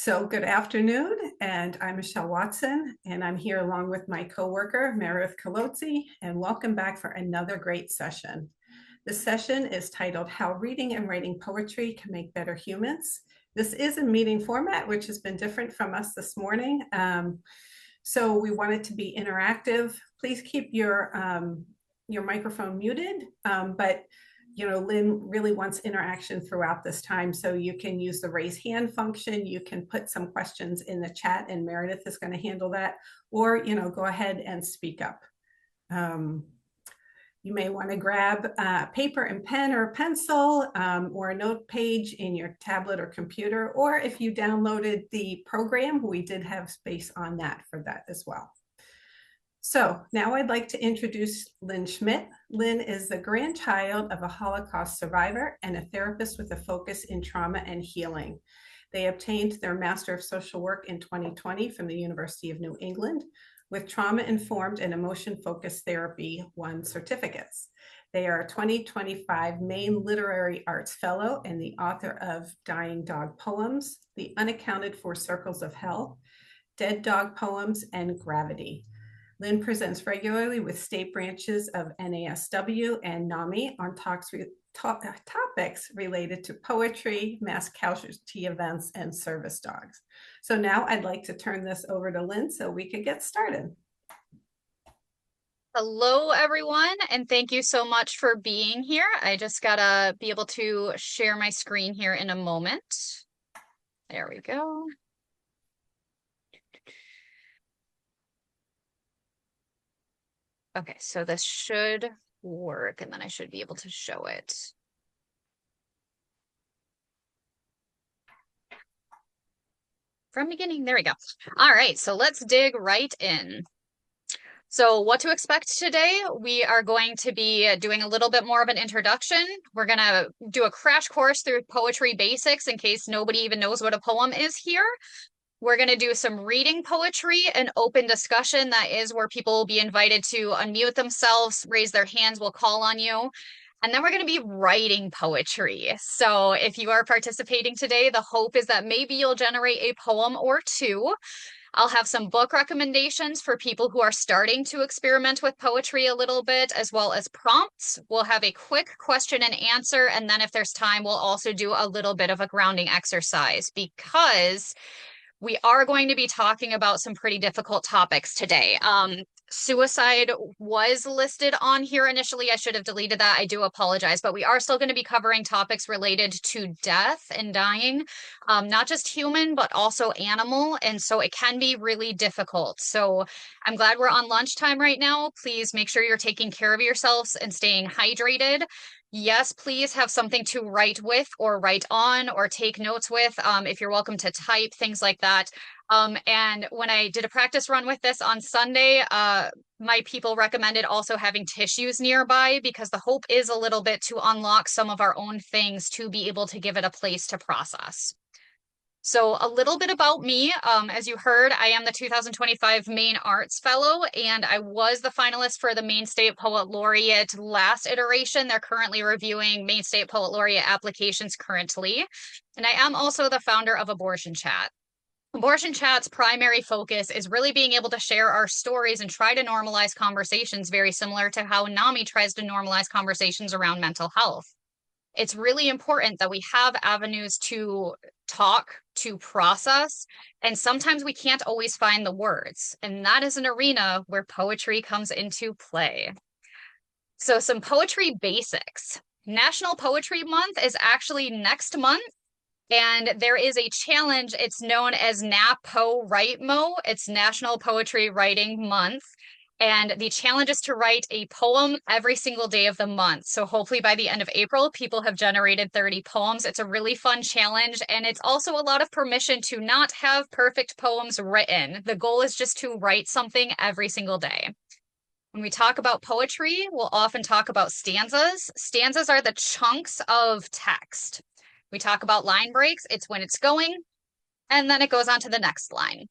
So good afternoon, and I'm Michelle Watson, and I'm here along with my coworker, Meredith Colozzi, and welcome back for another great session. This session is titled How Reading and Writing Poetry Can Make Better Humans. This is a meeting format, which has been different from us this morning. So we want it to be interactive. Please keep your microphone muted, but Lynn really wants interaction throughout this time. So you can use the raise hand function. You can put some questions in the chat and Meredith is going to handle that, or, go ahead and speak up. You may want to grab paper and pen or pencil or a note page in your tablet or computer, or if you downloaded the program, we did have space on that for that as well. So now I'd like to introduce Lynn Schmidt. Lynn is the grandchild of a Holocaust survivor and a therapist with a focus in trauma and healing. They obtained their Master of Social Work in 2020 from the University of New England with Trauma-Informed and Emotion-Focused Therapy 1 certificates. They are a 2025 Maine Literary Arts Fellow and the author of Dying Dog Poems, The Unaccounted for Circles of Hell, Dead Dog Poems, and Gravity. Lynn presents regularly with state branches of NASW and NAMI on topics related to poetry, mass casualty events, and service dogs. So now I'd like to turn this over to Lynn so we could get started. Hello, everyone, and thank you so much for being here. I just gotta be able to share my screen here in a moment. There we go. Okay, so this should work, and then I should be able to show it. From beginning, there we go. All right, so let's dig right in. So what to expect today? We are going to be doing a little bit more of an introduction. We're going to do a crash course through poetry basics in case nobody even knows what a poem is here. We're going to do some reading poetry, an open discussion. That is where people will be invited to unmute themselves, raise their hands, we'll call on you. And then we're going to be writing poetry. So if you are participating today, the hope is that maybe you'll generate a poem or two. I'll have some book recommendations for people who are starting to experiment with poetry a little bit, as well as prompts. We'll have a quick question and answer. And then if there's time, we'll also do a little bit of a grounding exercise because we are going to be talking about some pretty difficult topics today. Suicide was listed on here initially. I should have deleted that. I do apologize, but we are still going to be covering topics related to death and dying, not just human, but also animal. And so it can be really difficult. So I'm glad we're on lunchtime right now. Please make sure you're taking care of yourselves and staying hydrated. Yes, please have something to write with or write on or take notes with. If you're welcome to type, things like that. And when I did a practice run with this on Sunday, my people recommended also having tissues nearby because the hope is a little bit to unlock some of our own things to be able to give it a place to process. So a little bit about me. As you heard, I am the 2025 Maine Arts Fellow, and I was the finalist for the Maine State Poet Laureate last iteration. They're currently reviewing Maine State Poet Laureate applications currently. And I am also the founder of Abortion Chat. Abortion Chat's primary focus is really being able to share our stories and try to normalize conversations, very similar to how NAMI tries to normalize conversations around mental health. It's really important that we have avenues to talk, to process, and sometimes we can't always find the words. And that is an arena where poetry comes into play. So some poetry basics. National Poetry Month is actually next month. And there is a challenge. It's known as NaPo Write Mo. It's National Poetry Writing Month. And the challenge is to write a poem every single day of the month. So hopefully by the end of April, people have generated 30 poems. It's a really fun challenge. And it's also a lot of permission to not have perfect poems written. The goal is just to write something every single day. When we talk about poetry, we'll often talk about stanzas. Stanzas are the chunks of text. We talk about line breaks. It's when it's going, and then it goes on to the next line.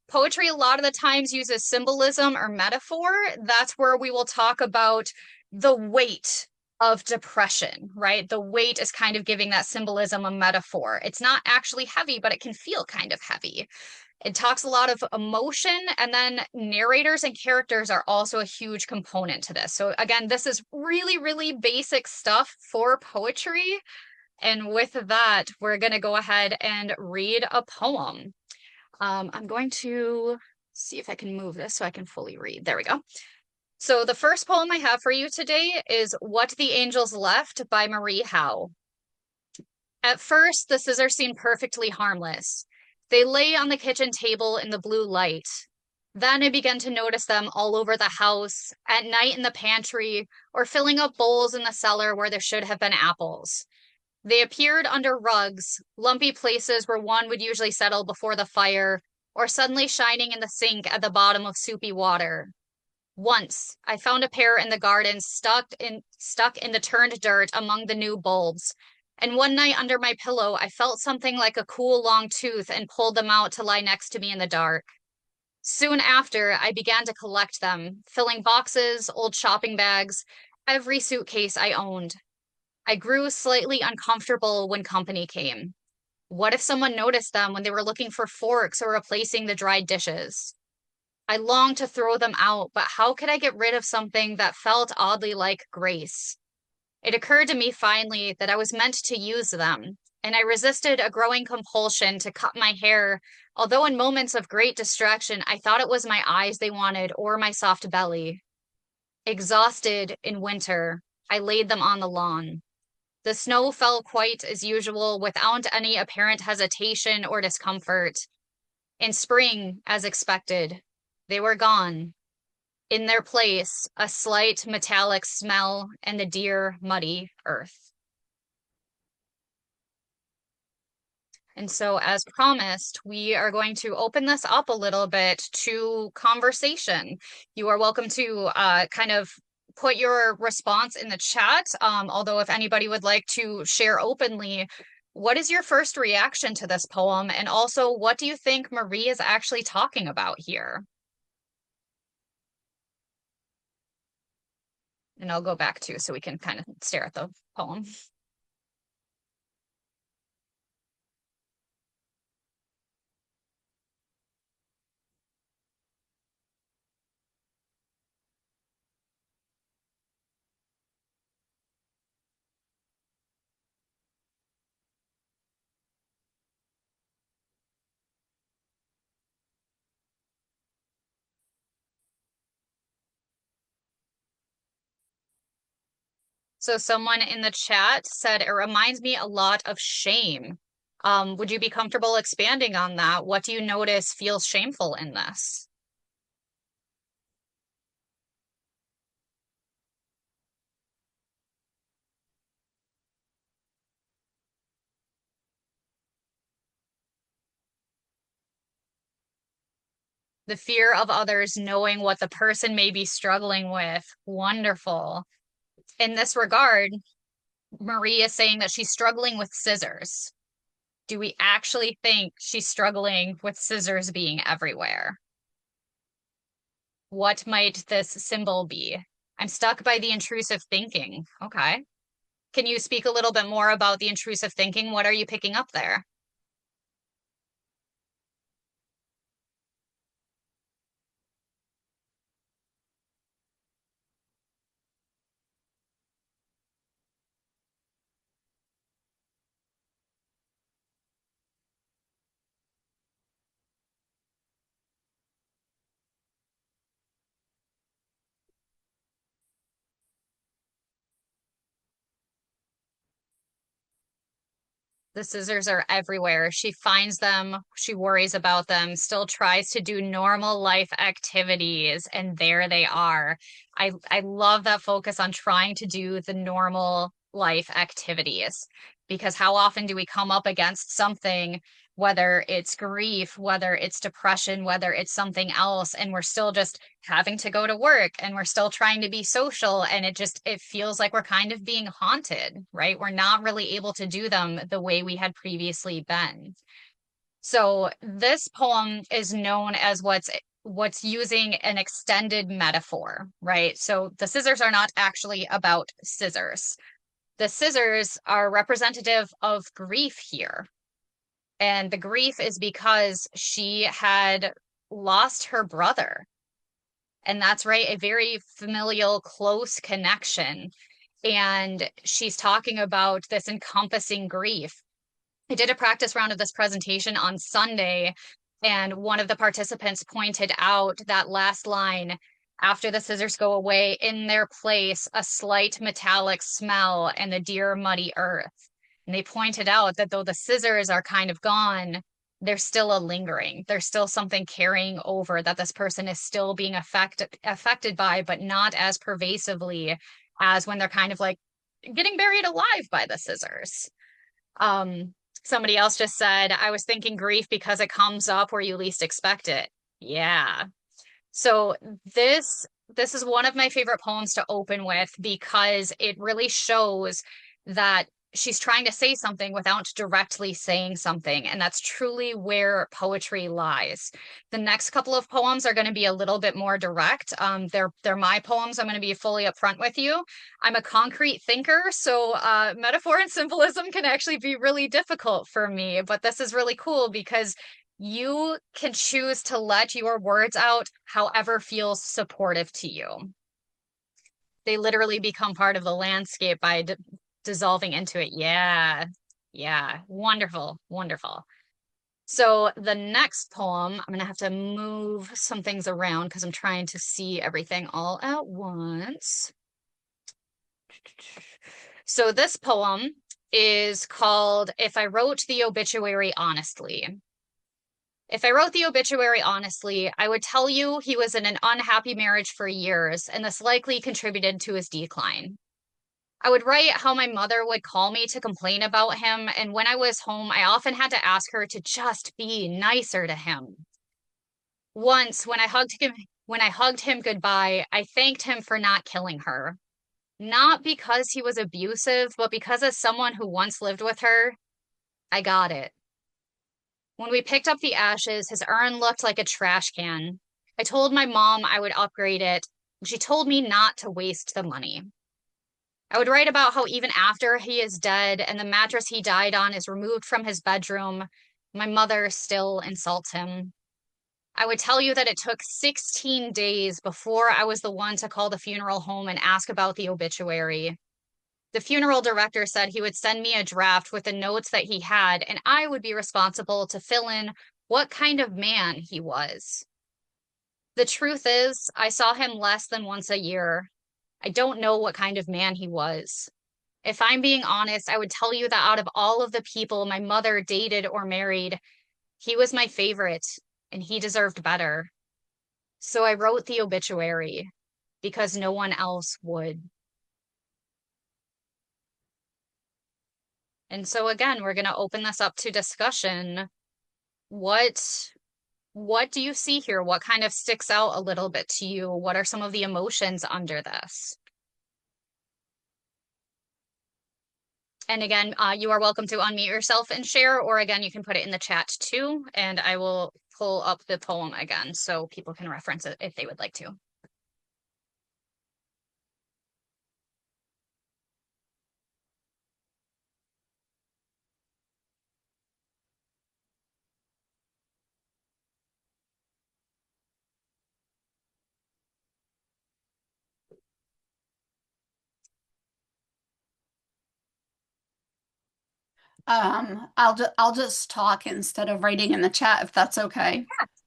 Poetry a lot of the times uses symbolism or metaphor. That's where we will talk about the weight of depression, right? The weight is kind of giving that symbolism a metaphor. It's not actually heavy, but it can feel kind of heavy. It talks a lot of emotion, and then narrators and characters are also a huge component to this. So again, this is really, really basic stuff for poetry. And with that, we're going to go ahead and read a poem. I'm going to see if I can move this so I can fully read. There we go. So the first poem I have for you today is What the Angels Left by Marie Howe. At first, the scissors seemed perfectly harmless. They lay on the kitchen table in the blue light. Then I began to notice them all over the house, at night in the pantry, or filling up bowls in the cellar where there should have been apples. They appeared under rugs, lumpy places where one would usually settle before the fire, or suddenly shining in the sink at the bottom of soupy water. Once, I found a pair in the garden stuck in the turned dirt among the new bulbs. And one night under my pillow, I felt something like a cool long tooth and pulled them out to lie next to me in the dark. Soon after, I began to collect them, filling boxes, old shopping bags, every suitcase I owned. I grew slightly uncomfortable when company came. What if someone noticed them when they were looking for forks or replacing the dried dishes? I longed to throw them out, but how could I get rid of something that felt oddly like grace? It occurred to me finally that I was meant to use them, and I resisted a growing compulsion to cut my hair, although in moments of great distraction, I thought it was my eyes they wanted or my soft belly. Exhausted in winter, I laid them on the lawn. The snow fell quite as usual without any apparent hesitation or discomfort. In spring, as expected, they were gone. In their place, a slight metallic smell and the dear, muddy earth. And so, as promised, we are going to open this up a little bit to conversation. You are welcome to kind of put your response in the chat. Although, if anybody would like to share openly, what is your first reaction to this poem? And also, what do you think Marie is actually talking about here? And I'll go back to so we can kind of stare at the poem. So someone in the chat said it reminds me a lot of shame. Would you be comfortable expanding on that? What do you notice feels shameful in this? The fear of others knowing what the person may be struggling with. Wonderful. In this regard, Marie is saying that she's struggling with scissors. Do we actually think she's struggling with scissors being everywhere? What might this symbol be? I'm stuck by the intrusive thinking. Okay. Can you speak a little bit more about the intrusive thinking? What are you picking up there? The scissors are everywhere. She finds them, she worries about them, still tries to do normal life activities, and there they are. I love that focus on trying to do the normal life activities, because how often do we come up against something, whether it's grief, whether it's depression, whether it's something else, and we're still just having to go to work and we're still trying to be social, and it feels like we're kind of being haunted, right? We're not really able to do them the way we had previously been. So this poem is known as what's what's using an extended metaphor, right? So the scissors are not actually about scissors. The scissors are representative of grief here. And the grief is because she had lost her brother. And that's right, a very familial, close connection. And she's talking about this encompassing grief. I did a practice round of this presentation on Sunday, and one of the participants pointed out that last line, after the scissors go away, in their place, a slight metallic smell and the dear muddy earth. And they pointed out that though the scissors are kind of gone, there's still a lingering. There's still something carrying over that this person is still being affected by, but not as pervasively as when they're kind of like getting buried alive by the scissors. Somebody else just said, I was thinking grief because it comes up where you least expect it. Yeah. So this is one of my favorite poems to open with because it really shows that she's trying to say something without directly saying something, and that's truly where poetry lies. The next couple of poems are going to be a little bit more direct. They're my poems. I'm going to be fully upfront with you. I'm a concrete thinker, so metaphor and symbolism can actually be really difficult for me, but this is really cool because you can choose to let your words out however feels supportive to you. They literally become part of the landscape by dissolving into it. Yeah. Yeah. Wonderful. Wonderful. So the next poem, I'm going to have to move some things around because I'm trying to see everything all at once. So this poem is called If I Wrote the Obituary Honestly. If I wrote the obituary honestly, I would tell you he was in an unhappy marriage for years, and this likely contributed to his decline. I would write how my mother would call me to complain about him, and when I was home, I often had to ask her to just be nicer to him. Once, when I hugged him goodbye, I thanked him for not killing her. Not because he was abusive, but because as someone who once lived with her, I got it. When we picked up the ashes, his urn looked like a trash can. I told my mom I would upgrade it. She told me not to waste the money. I would write about how even after he is dead and the mattress he died on is removed from his bedroom, my mother still insults him. I would tell you that it took 16 days before I was the one to call the funeral home and ask about the obituary. The funeral director said he would send me a draft with the notes that he had, and I would be responsible to fill in what kind of man he was. The truth is, I saw him less than once a year. I don't know what kind of man he was. If I'm being honest, I would tell you that out of all of the people my mother dated or married, he was my favorite, and he deserved better. So I wrote the obituary because no one else would. And so again, we're going to open this up to discussion. What what do you see here? What kind of sticks out a little bit to you? What are some of the emotions under this? And again, you are welcome to unmute yourself and share, or again, you can put it in the chat too, and I will pull up the poem again so people can reference it if they would like to. I'll just talk instead of writing in the chat if that's okay.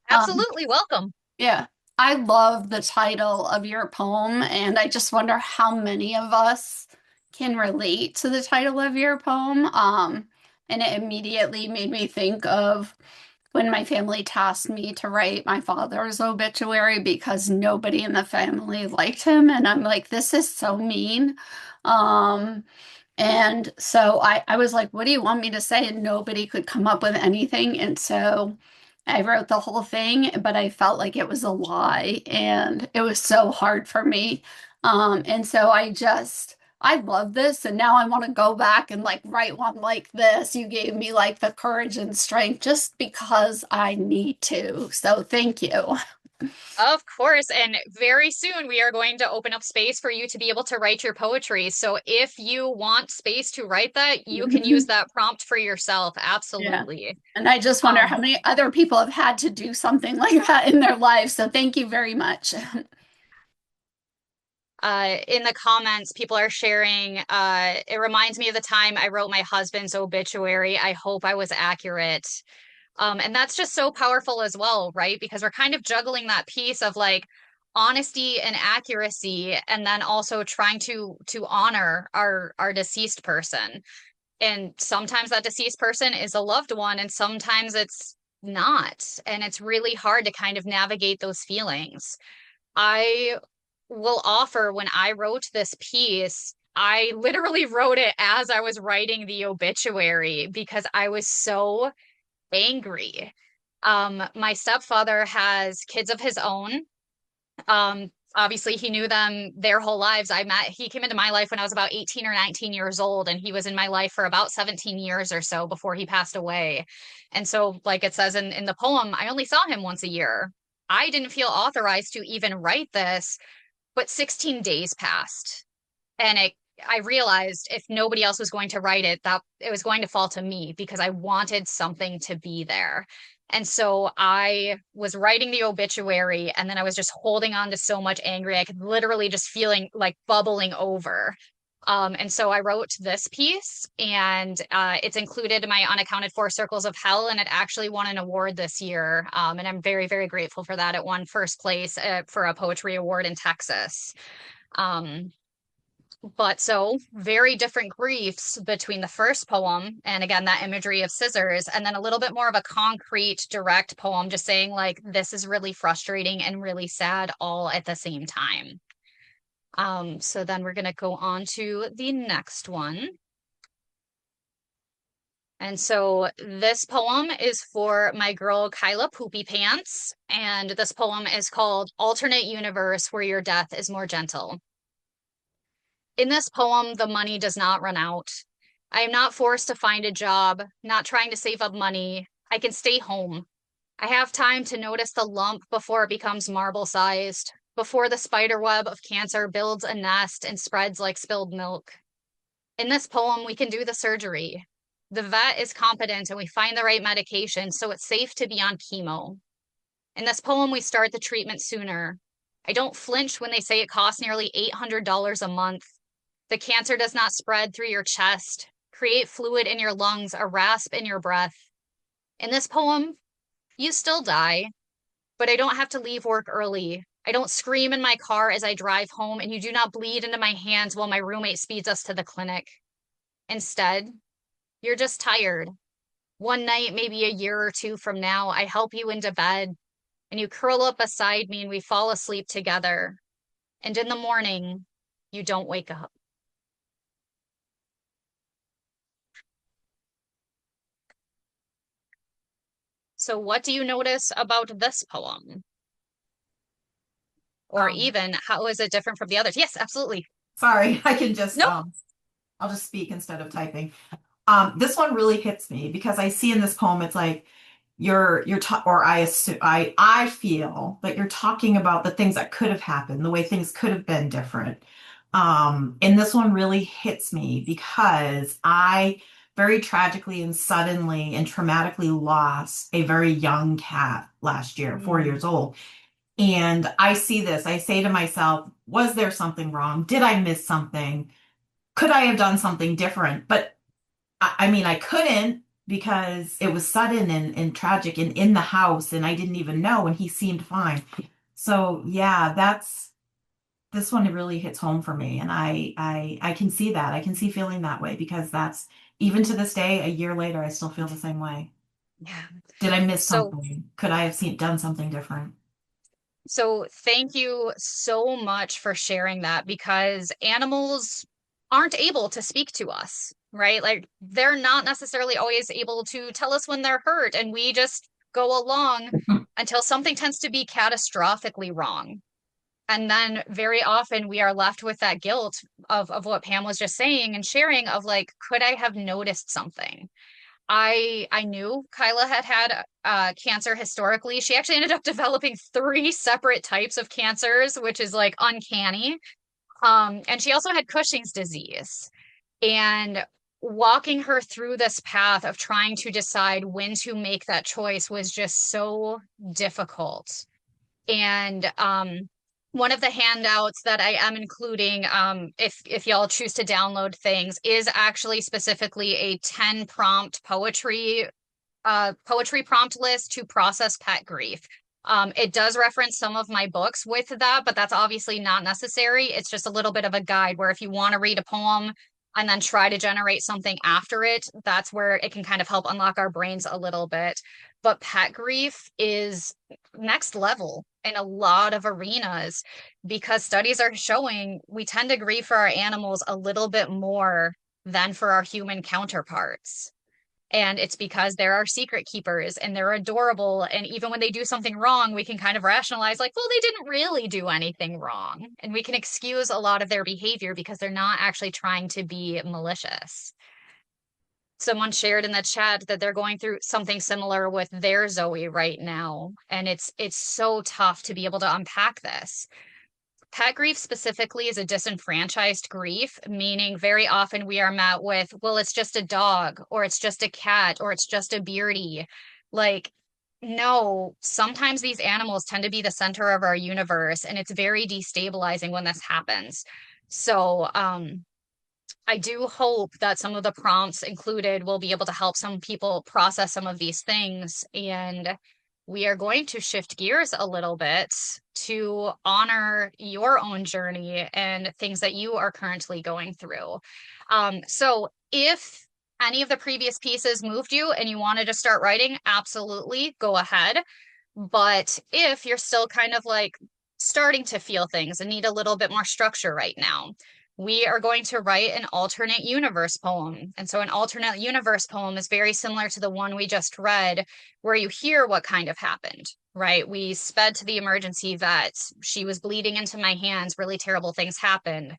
Absolutely welcome. Yeah. I love the title of your poem, and I just wonder how many of us can relate to the title of your poem. And it immediately made me think of when my family tasked me to write my father's obituary because nobody in the family liked him, and I'm like, this is so mean. And so I was like, what do you want me to say? And nobody could come up with anything. And so I wrote the whole thing, but I felt like it was a lie. And it was so hard for me. And so I love this. And now I want to go back and like write one like this. You gave me like the courage and strength just because I need to. So thank you. Of course, and very soon we are going to open up space for you to be able to write your poetry. So if you want space to write that, you can use that prompt for yourself. Yeah. Absolutely. And I just wonder how Um, many other people have had to do something like that in their lives. So thank you very much. in the comments, people are sharing, it reminds me of the time I wrote my husband's obituary. I hope I was accurate. And that's just so powerful as well, right? Because we're kind of juggling that piece of like honesty and accuracy, and then also trying to honor our deceased person. And sometimes that deceased person is a loved one, and sometimes it's not. And it's really hard to kind of navigate those feelings. I will offer when I wrote this piece, I literally wrote it as I was writing the obituary because I was so angry. My stepfather has kids of his own. Obviously, he knew them their whole lives. He came into my life when I was about 18 or 19 years old, and he was in my life for about 17 years or so before he passed away. And so, like it says in the poem, I only saw him once a year. I didn't feel authorized to even write this, but 16 days passed. And I realized if nobody else was going to write it, that it was going to fall to me because I wanted something to be there. And so I was writing the obituary, and then I was just holding on to so much anger. I could literally just feeling like bubbling over. And so I wrote this piece, and it's included in my Unaccounted for Circles of Hell, and it actually won an award this year. And I'm very, very grateful for that. It won first place for a poetry award in Texas. Um, but so very different griefs between the first poem, and again, that imagery of scissors, and then a little bit more of a concrete, direct poem, just saying, like, this is really frustrating and really sad all at the same time. So then we're going to go on to the next one. And so this poem is for my girl Kyla Poopy Pants, and this poem is called Alternate Universe Where Your Death is More Gentle. In this poem, the money does not run out. I am not forced to find a job, not trying to save up money. I can stay home. I have time to notice the lump before it becomes marble-sized, before the spider web of cancer builds a nest and spreads like spilled milk. In this poem, we can do the surgery. The vet is competent and we find the right medication, so it's safe to be on chemo. In this poem, we start the treatment sooner. I don't flinch when they say it costs nearly $800 a month. The cancer does not spread through your chest, create fluid in your lungs, a rasp in your breath. In this poem, you still die, but I don't have to leave work early. I don't scream in my car as I drive home, and you do not bleed into my hands while my roommate speeds us to the clinic. Instead, you're just tired. One night, maybe a year or two from now, I help you into bed, and you curl up beside me and we fall asleep together. And in the morning, you don't wake up. So what do you notice about this poem? Or Um, even how is it different from the others? Yes, absolutely. Sorry, I can just Nope. I'll just speak instead of typing. This one really hits me because I see in this poem it's like you're or I assume I feel that you're talking about the things that could have happened, the way things could have been different. And this one really hits me because I very tragically and suddenly and traumatically lost a very young cat last year, 4 years old. And I see this, I say to myself, was there something wrong? Did I miss something? Could I have done something different? But I mean, I couldn't because it was sudden and tragic and in the house, and I didn't even know, and he seemed fine. So yeah, that's this one really hits home for me, and I can see that. I can see feeling that way because that's even to this day, a year later, I still feel the same way. Yeah. Did I miss So something? Could I have done something different? So thank you so much for sharing that, because animals aren't able to speak to us, right? Like they're not necessarily always able to tell us when they're hurt, and we just go along until something tends to be catastrophically wrong. And then very often we are left with that guilt of what Pam was just saying and sharing of like, could I have noticed something? I knew Kyla had cancer historically. She actually ended up developing 3 separate types of cancers, which is like uncanny. And she also had Cushing's disease. And walking her through this path of trying to decide when to make that choice was just so difficult. And one of the handouts that I am including, if y'all choose to download things, is actually specifically a 10 prompt poetry prompt list to process pet grief. It does reference some of my books with that, but that's obviously not necessary. It's just a little bit of a guide where if you want to read a poem and then try to generate something after it, that's where it can kind of help unlock our brains a little bit. But pet grief is next level in a lot of arenas because studies are showing we tend to grieve for our animals a little bit more than for our human counterparts. And it's because they're our secret keepers and they're adorable. And even when they do something wrong, we can kind of rationalize, like, well, they didn't really do anything wrong. And we can excuse a lot of their behavior because they're not actually trying to be malicious. Someone shared in the chat that they're going through something similar with their Zoe right now. And it's so tough to be able to unpack this. Pet grief specifically is a disenfranchised grief, meaning very often we are met with, well, it's just a dog, or it's just a cat, or it's just a beardy. Like, no, sometimes these animals tend to be the center of our universe, and it's very destabilizing when this happens. So, I do hope that some of the prompts included will be able to help some people process some of these things. And we are going to shift gears a little bit to honor your own journey and things that you are currently going through. So if any of the previous pieces moved you and you wanted to start writing, absolutely go ahead. But if you're still kind of like starting to feel things and need a little bit more structure right now, we are going to write an alternate universe poem. And so an alternate universe poem is very similar to the one we just read, where you hear what kind of happened, right? We sped to the emergency vet. She was bleeding into my hands. Really terrible things happened.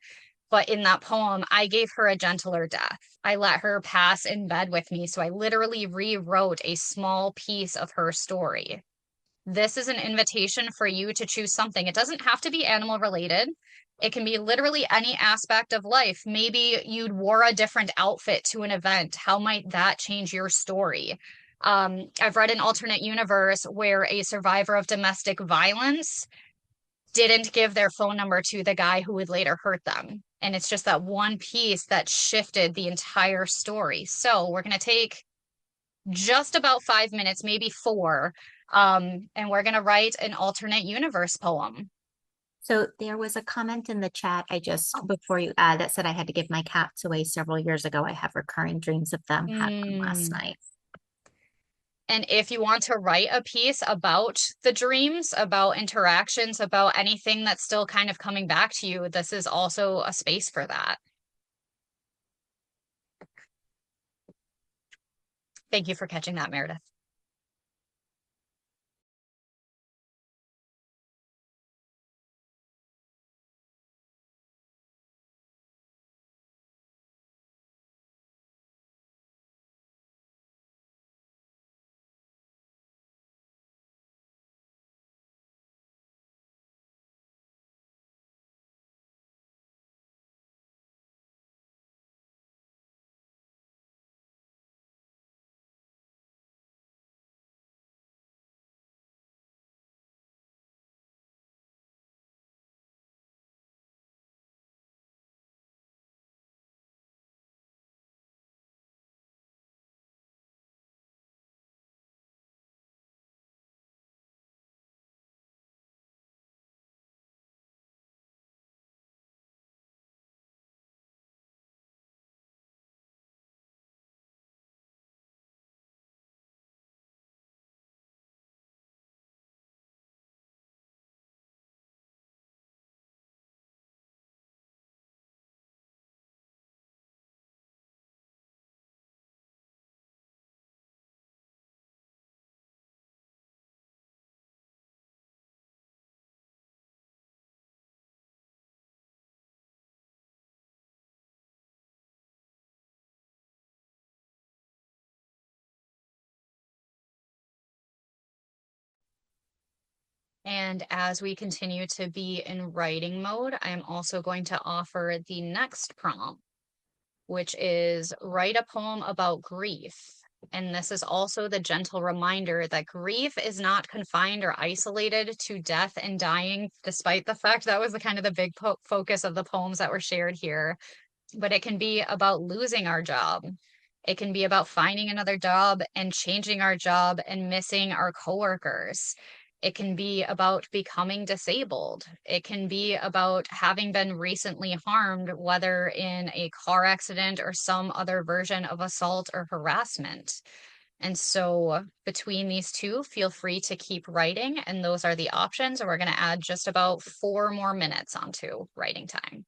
But in that poem, I gave her a gentler death. I let her pass in bed with me. So I literally rewrote a small piece of her story. This is an invitation for you to choose something. It doesn't have to be animal related. It can be literally any aspect of life. Maybe you'd wore a different outfit to an event. How might that change your story? I've read an alternate universe where a survivor of domestic violence didn't give their phone number to the guy who would later hurt them. And it's just that one piece that shifted the entire story. So we're going to take just about 5 minutes, maybe 4, and we're going to write an alternate universe poem. So there was a comment in the chat before you add that said I had to give my cats away several years ago. I have recurring dreams of them. Had them last night. And if you want to write a piece about the dreams, about interactions, about anything that's still kind of coming back to you, this is also a space for that. Thank you for catching that, Meredith. And as we continue to be in writing mode, I am also going to offer the next prompt, which is write a poem about grief. And this is also the gentle reminder that grief is not confined or isolated to death and dying, despite the fact that was the kind of the big focus of the poems that were shared here. But it can be about losing our job. It can be about finding another job and changing our job and missing our coworkers. It can be about becoming disabled. It can be about having been recently harmed, whether in a car accident or some other version of assault or harassment. And so between these two, feel free to keep writing. And those are the options. And we're going to add just about 4 more minutes onto writing time.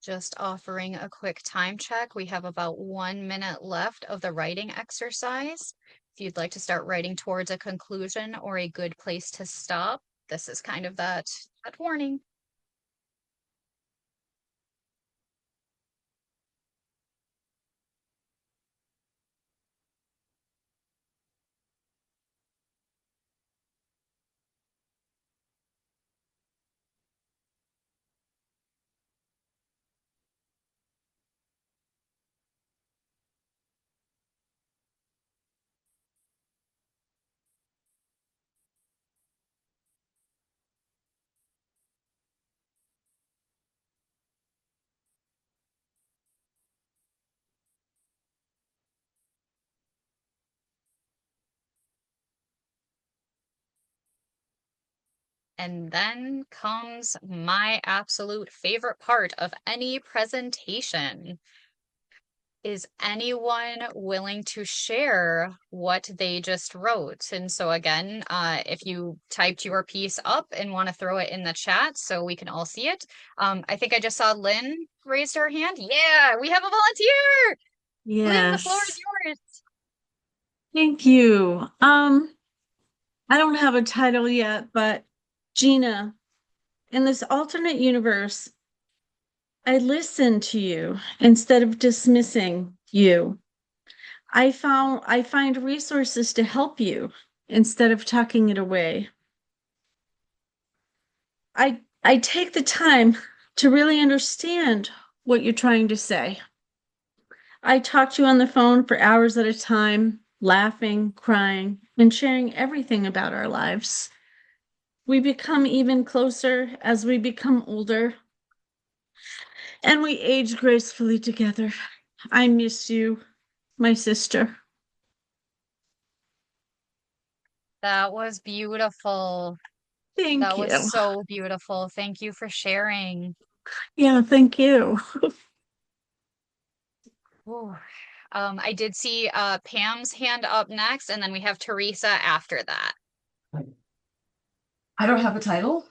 Just offering a quick time check. We have about 1 minute left of the writing exercise. If you'd like to start writing towards a conclusion or a good place to stop, this is kind of that warning. And then comes my absolute favorite part of any presentation. Is anyone willing to share what they just wrote? And so again, if you typed your piece up and want to throw it in the chat so we can all see it. I think I just saw Lynn raised her hand. Yeah, we have a volunteer. Lynn, the floor is Yes, yours. thank you. I don't have a title yet, but Gina, In this alternate universe, I listen to you instead of dismissing you. I find resources to help you instead of tucking it away. I take the time to really understand what you're trying to say. I talk to you on the phone for hours at a time, laughing, crying, and sharing everything about our lives. We become even closer as we become older, and we age gracefully together. I miss you, my sister. That was beautiful. Thank That was you. so beautiful. Thank you for sharing. Yeah, thank you. Ooh. I did see Pam's hand up next, and then we have Teresa after that. I don't have a title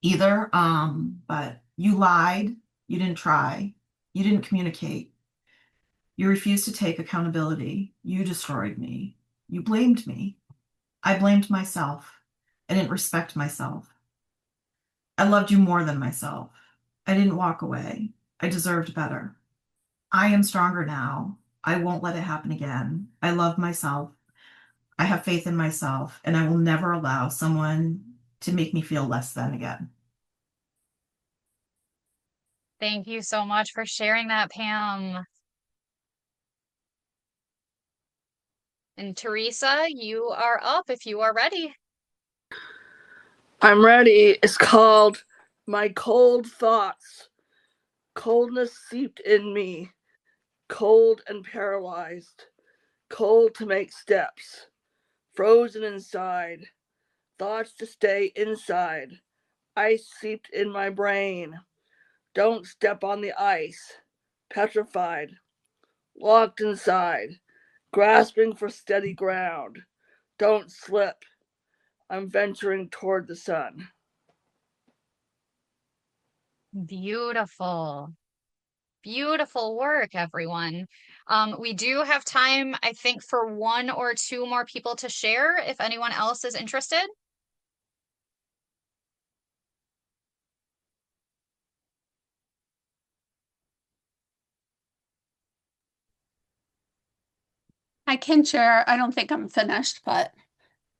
either, but you lied, you didn't try, you didn't communicate, you refused to take accountability, you destroyed me, you blamed me, I blamed myself, I didn't respect myself, I loved you more than myself, I didn't walk away, I deserved better. I am stronger now. I won't let it happen again. I love myself. I have faith in myself, and I will never allow someone to make me feel less than again. Thank you so much for sharing that, Pam. And Teresa, you are up if you are ready. I'm ready. It's called My Cold Thoughts. Coldness seeped in me, cold and paralyzed, cold to make steps, frozen inside, thoughts to stay inside. Ice seeped in my brain. Don't step on the ice. Petrified, locked inside, grasping for steady ground. Don't slip. I'm venturing toward the sun. Beautiful. Beautiful work, everyone. We do have time, I think, for one or two more people to share if anyone else is interested. I can share. I don't think I'm finished, but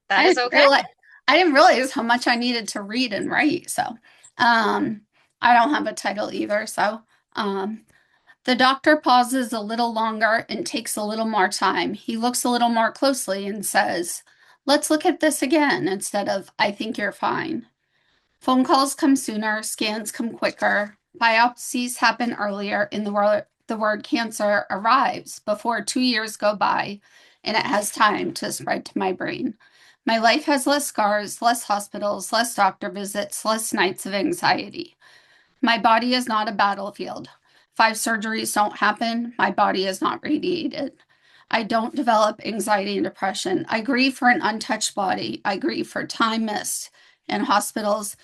That I is didn't okay. realize I didn't realize how much I needed to read and write. So, I don't have a title either. So, um, the doctor pauses a little longer and takes a little more time. He looks a little more closely and says, "Let's look at this again," instead of, "I think you're fine." Phone calls come sooner, scans come quicker, biopsies happen earlier, and the word cancer arrives before 2 years go by, and it has time to spread to my brain. My life has less scars, less hospitals, less doctor visits, less nights of anxiety. My body is not a battlefield. 5 surgeries don't happen. My body is not radiated. I don't develop anxiety and depression. I grieve for an untouched body. I grieve for time missed in hospitals.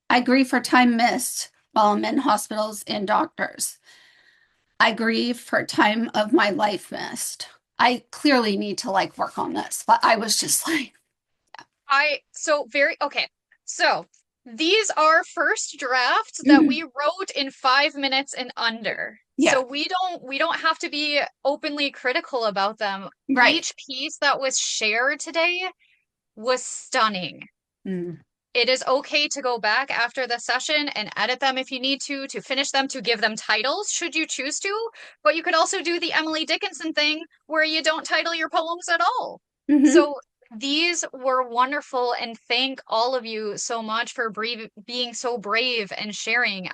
I grieve for time missed while I'm in hospitals and doctors. I grieve for time of my life missed. I clearly need to like work on this, but I was just like, Okay. So these are first drafts that we wrote in 5 minutes and under. yeah, So we don't have to be openly critical about them. right. Each piece that was shared today was stunning. Mm. It is okay to go back after the session and edit them if you need to finish them, to give them titles, should you choose to. But you could also do the Emily Dickinson thing where you don't title your poems at all. Mhm. So these were wonderful, and thank all of you so much for being so brave and sharing.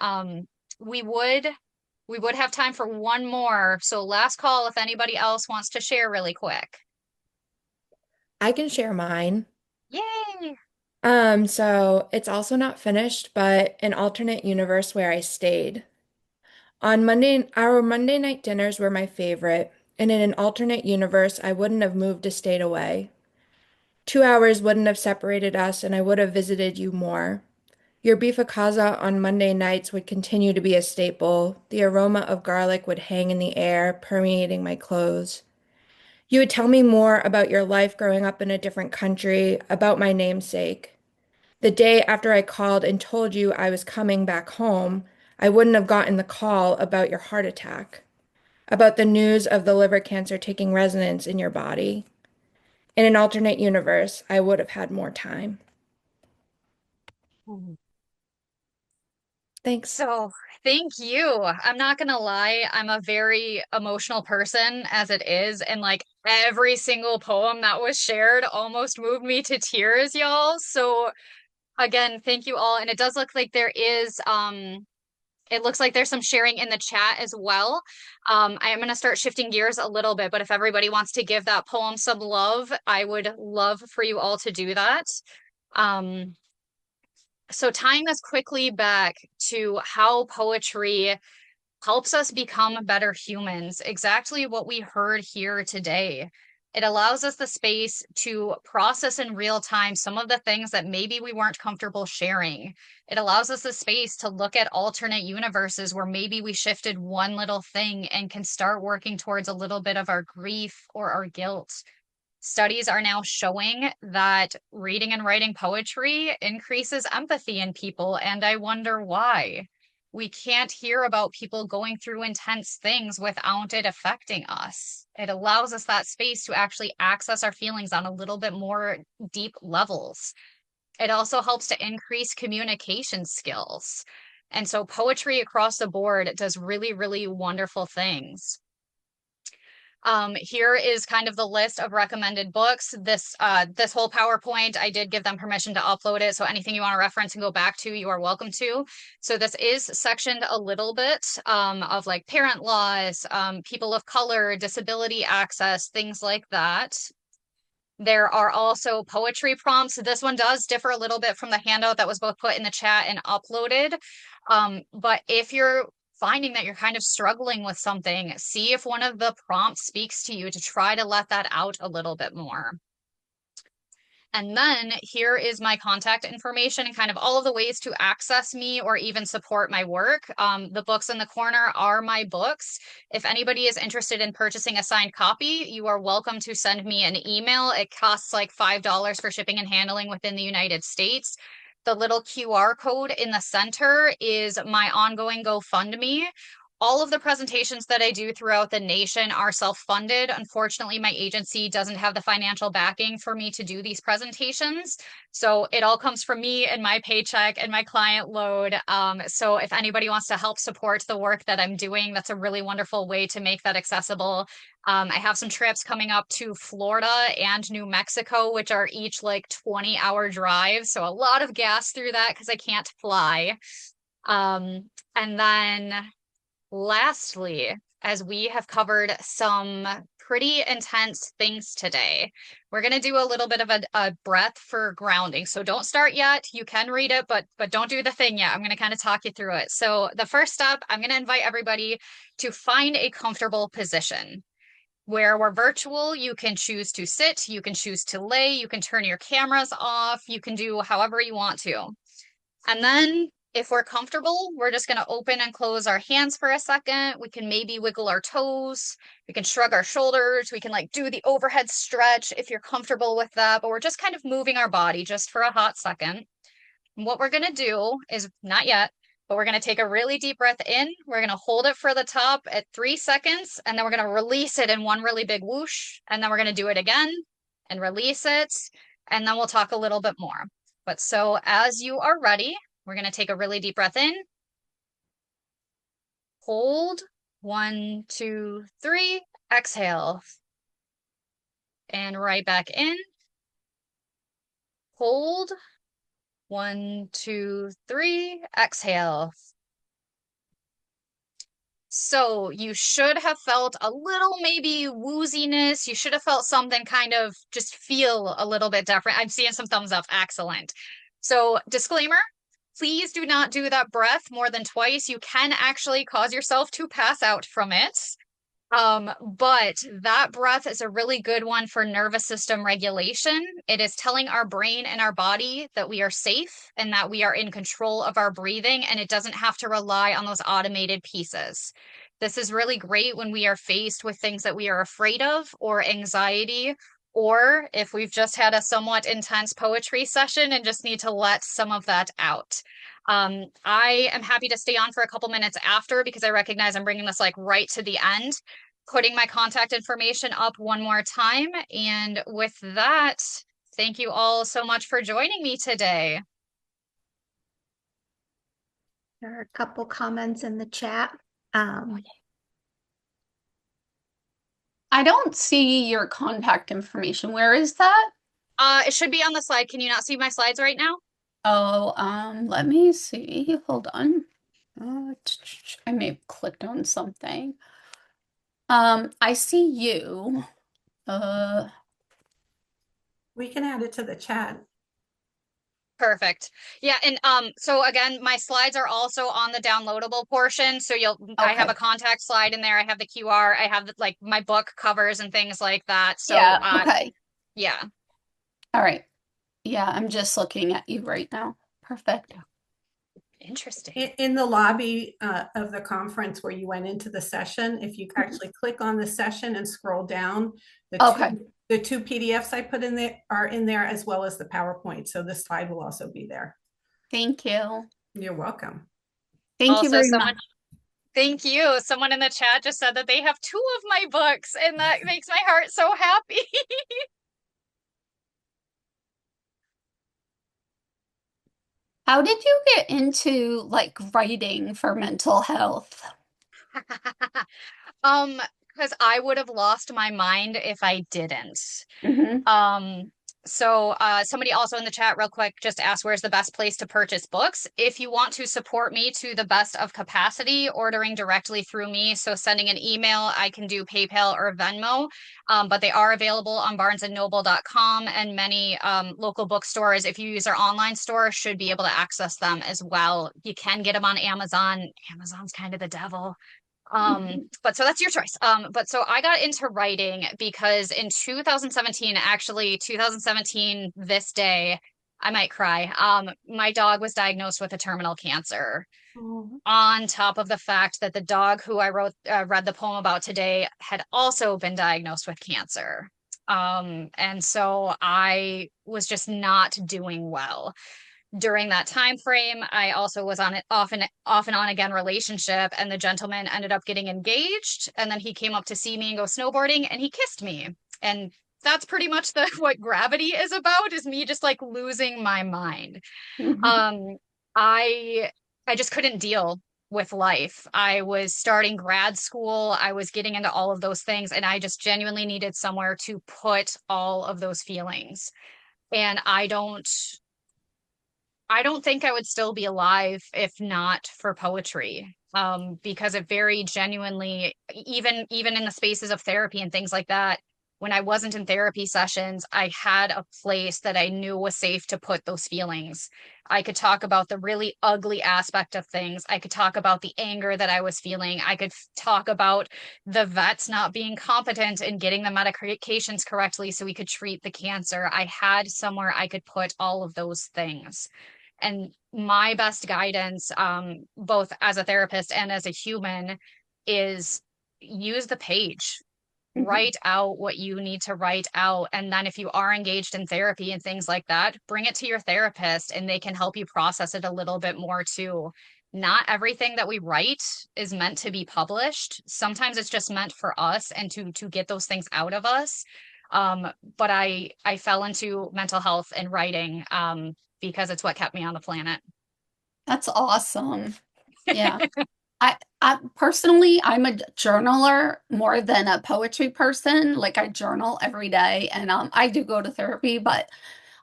We would have time for one more. So last call if anybody else wants to share really quick. I can share mine. Yay! So it's also not finished, but an alternate universe where I stayed. On Monday, our Monday night dinners were my favorite, and in an alternate universe, I wouldn't have moved a state away. 2 hours wouldn't have separated us, and I would have visited you more. Your beef a casa on Monday nights would continue to be a staple. The aroma of garlic would hang in the air, permeating my clothes. You would tell me more about your life growing up in a different country, about my namesake. The day after I called and told you I was coming back home, I wouldn't have gotten the call about your heart attack, about the news of the liver cancer taking residence in your body. In an alternate universe, I would have had more time. Thanks. So thank you. I'm not gonna lie, I'm a very emotional person as it is, and like every single poem that was shared almost moved me to tears, y'all. So again, thank you all. And it does look like there is it looks like there's some sharing in the chat as well. I am going to start shifting gears a little bit, but if everybody wants to give that poem some love, I would love for you all to do that. So tying this quickly back to how poetry helps us become better humans, exactly what we heard here today. It allows us the space to process in real time some of the things that maybe we weren't comfortable sharing. It allows us the space to look at alternate universes where maybe we shifted one little thing and can start working towards a little bit of our grief or our guilt. Studies are now showing that reading and writing poetry increases empathy in people, and I wonder why. We can't hear about people going through intense things without it affecting us. It allows us that space to actually access our feelings on a little bit more deep levels. It also helps to increase communication skills. And so poetry across the board does really, really wonderful things. Here is kind of the list of recommended books. This whole PowerPoint, I did give them permission to upload it. So anything you want to reference and go back to, you are welcome to. So this is sectioned a little bit of like parent laws, people of color, disability access, things like that. There are also poetry prompts. This one does differ a little bit from the handout that was both put in the chat and uploaded. But if you're finding that you're kind of struggling with something, see if one of the prompts speaks to you to try to let that out a little bit more. And then here is my contact information and kind of all of the ways to access me or even support my work. The books in the corner are my books. If anybody is interested in purchasing a signed copy, you are welcome to send me an email. It costs like $5 for shipping and handling within the United States. The little QR code in the center is my ongoing GoFundMe. All of the presentations that I do throughout the nation are self-funded. Unfortunately, my agency doesn't have the financial backing for me to do these presentations. So it all comes from me and my paycheck and my client load. So if anybody wants to help support the work that I'm doing, that's a really wonderful way to make that accessible. I have some trips coming up to Florida and New Mexico, which are each like 20-hour drives. So a lot of gas through that because I can't fly. And then lastly, as we have covered some pretty intense things today, we're going to do a little bit of a breath for grounding. So don't start yet. You can read it, but don't do the thing yet. I'm going to kind of talk you through it. So the first step, I'm going to invite everybody to find a comfortable position. Where we're virtual, you can choose to sit, you can choose to lay, you can turn your cameras off, you can do however you want to. And then if we're comfortable, we're just going to open and close our hands for a second. We can maybe wiggle our toes. We can shrug our shoulders. We can like do the overhead stretch if you're comfortable with that, but we're just kind of moving our body just for a hot second. And what we're going to do is not yet, but we're going to take a really deep breath in. We're going to hold it for the top at 3 seconds, and then we're going to release it in one really big whoosh. And then we're going to do it again and release it. And then we'll talk a little bit more. But so as you are ready, we're going to take a really deep breath in. Hold. 1, 2, 3. Exhale. And right back in. Hold. 1, 2, 3. Exhale. So you should have felt a little maybe wooziness. You should have felt something kind of just feel a little bit different. I'm seeing some thumbs up. Excellent. So disclaimer, please do not do that breath more than twice. You can actually cause yourself to pass out from it. But that breath is a really good one for nervous system regulation. It is telling our brain and our body that we are safe and that we are in control of our breathing, and it doesn't have to rely on those automated pieces. This is really great when we are faced with things that we are afraid of or anxiety or if we've just had a somewhat intense poetry session and just need to let some of that out. I am happy to stay on for a couple minutes after because I recognize I'm bringing this like right to the end, putting my contact information up one more time. And with that, thank you all so much for joining me today. There are a couple comments in the chat. I don't see your contact information. Where is that? It should be on the slide. Can you not see my slides right now? Oh, let me see. Hold on. I may have clicked on something. I see you. We can add it to the chat. Perfect. Yeah, and so again, my slides are also on the downloadable portion. So I have Okay. a contact slide in there. I have the QR. I have like my book covers and things like that. So Yeah, okay. yeah. All right. Yeah, I'm just looking at you right now. Perfect. Interesting. In the lobby of the conference where you went into the session, if you actually click on the session and scroll down, the two PDFs I put in there are in there, as well as the PowerPoint. So this slide will also be there. Thank you. You're welcome. Thank you very much. Thank you. Someone in the chat just said that they have 2 of my books, and that makes my heart so happy. How did you get into like writing for mental health? Because I would have lost my mind if I didn't. Mm-hmm. So somebody also in the chat real quick just asked where's the best place to purchase books. If you want to support me to the best of capacity, ordering directly through me, so sending an email, I can do PayPal or Venmo, but they are available on barnesandnoble.com, and many local bookstores, if you use our online store, should be able to access them as well. You can get them on Amazon. Amazon's kind of the devil. But so that's your choice. But so I got into writing because in 2017, actually 2017, this day, I might cry. My dog was diagnosed with a terminal cancer. On top of the fact that the dog who I read the poem about today had also been diagnosed with cancer. And so I was just not doing well. During that time frame, I also was on it off and on again relationship, and the gentleman ended up getting engaged, and then he came up to see me and go snowboarding, and he kissed me. And that's pretty much what Gravity is about, is me just like losing my mind. I just couldn't deal with life. I was starting grad school. I was getting into all of those things, and I just genuinely needed somewhere to put all of those feelings. And I don't think I would still be alive if not for poetry. Because it very genuinely, even in the spaces of therapy and things like that, when I wasn't in therapy sessions, I had a place that I knew was safe to put those feelings. I could talk about the really ugly aspect of things. I could talk about the anger that I was feeling. I could talk about the vets not being competent in getting the medications correctly so we could treat the cancer. I had somewhere I could put all of those things. And my best guidance, both as a therapist and as a human, is use the page. Write out what you need to write out. And then if you are engaged in therapy and things like that, bring it to your therapist and they can help you process it a little bit more too. Not everything that we write is meant to be published. Sometimes it's just meant for us and to get those things out of us. But I fell into mental health and writing because it's what kept me on the planet. That's awesome. Yeah. I personally, I'm a journaler more than a poetry person. Like I journal every day, and I do go to therapy, but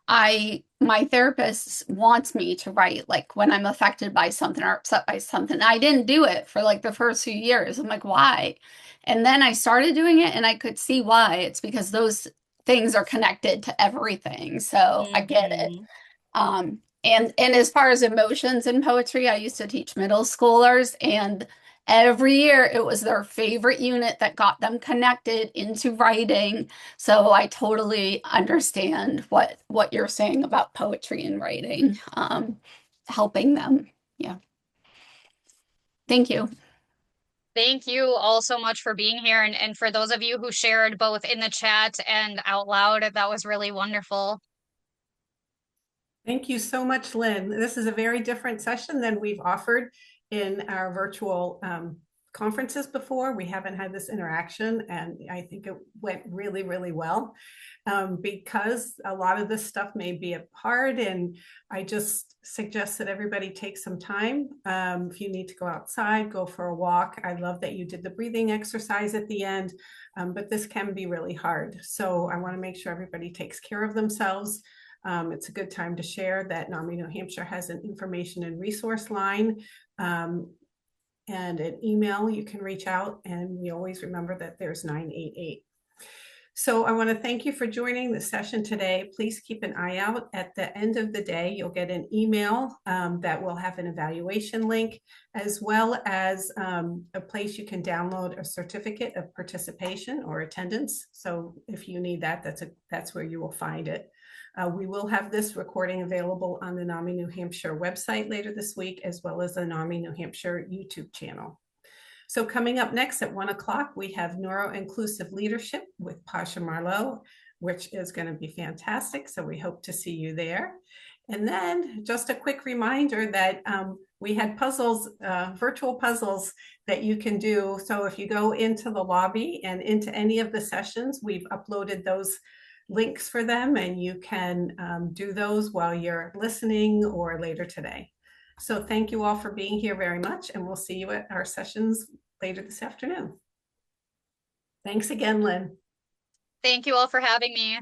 my therapist wants me to write like when I'm affected by something or upset by something. I didn't do it for like the first few years. I'm like, why? And then I started doing it and I could see why. It's because those things are connected to everything. So I get it. And as far as emotions in poetry, I used to teach middle schoolers, and every year it was their favorite unit that got them connected into writing. So I totally understand what you're saying about poetry and writing, helping them. Yeah. Thank you. Thank you all so much for being here. And for those of you who shared both in the chat and out loud, that was really wonderful. Thank you so much, Lynn. This is a very different session than we've offered in our virtual conferences before. We haven't had this interaction, and I think it went really, really well because a lot of this stuff may be hard, and I just suggest that everybody take some time. If you need to go outside, go for a walk. I love that you did the breathing exercise at the end, but this can be really hard. So I want to make sure everybody takes care of themselves. It's a good time to share that NAMI New Hampshire has an information and resource line and an email you can reach out, and we always remember that there's 988. So I want to thank you for joining the session today. Please keep an eye out. At the end of the day, you'll get an email that will have an evaluation link, as well as a place you can download a certificate of participation or attendance. So if you need that, that's where you will find it. We will have this recording available on the NAMI New Hampshire website later this week, as well as the NAMI New Hampshire YouTube channel. So coming up next at 1 o'clock, we have Neuro-Inclusive Leadership with Pasha Marlowe, which is going to be fantastic. So we hope to see you there. And then just a quick reminder that we had puzzles, virtual puzzles that you can do. So if you go into the lobby and into any of the sessions, we've uploaded those links for them, and you can do those while you're listening or later today. So thank you all for being here very much, and we'll see you at our sessions later this afternoon. Thanks again, Lynn. Thank you all for having me.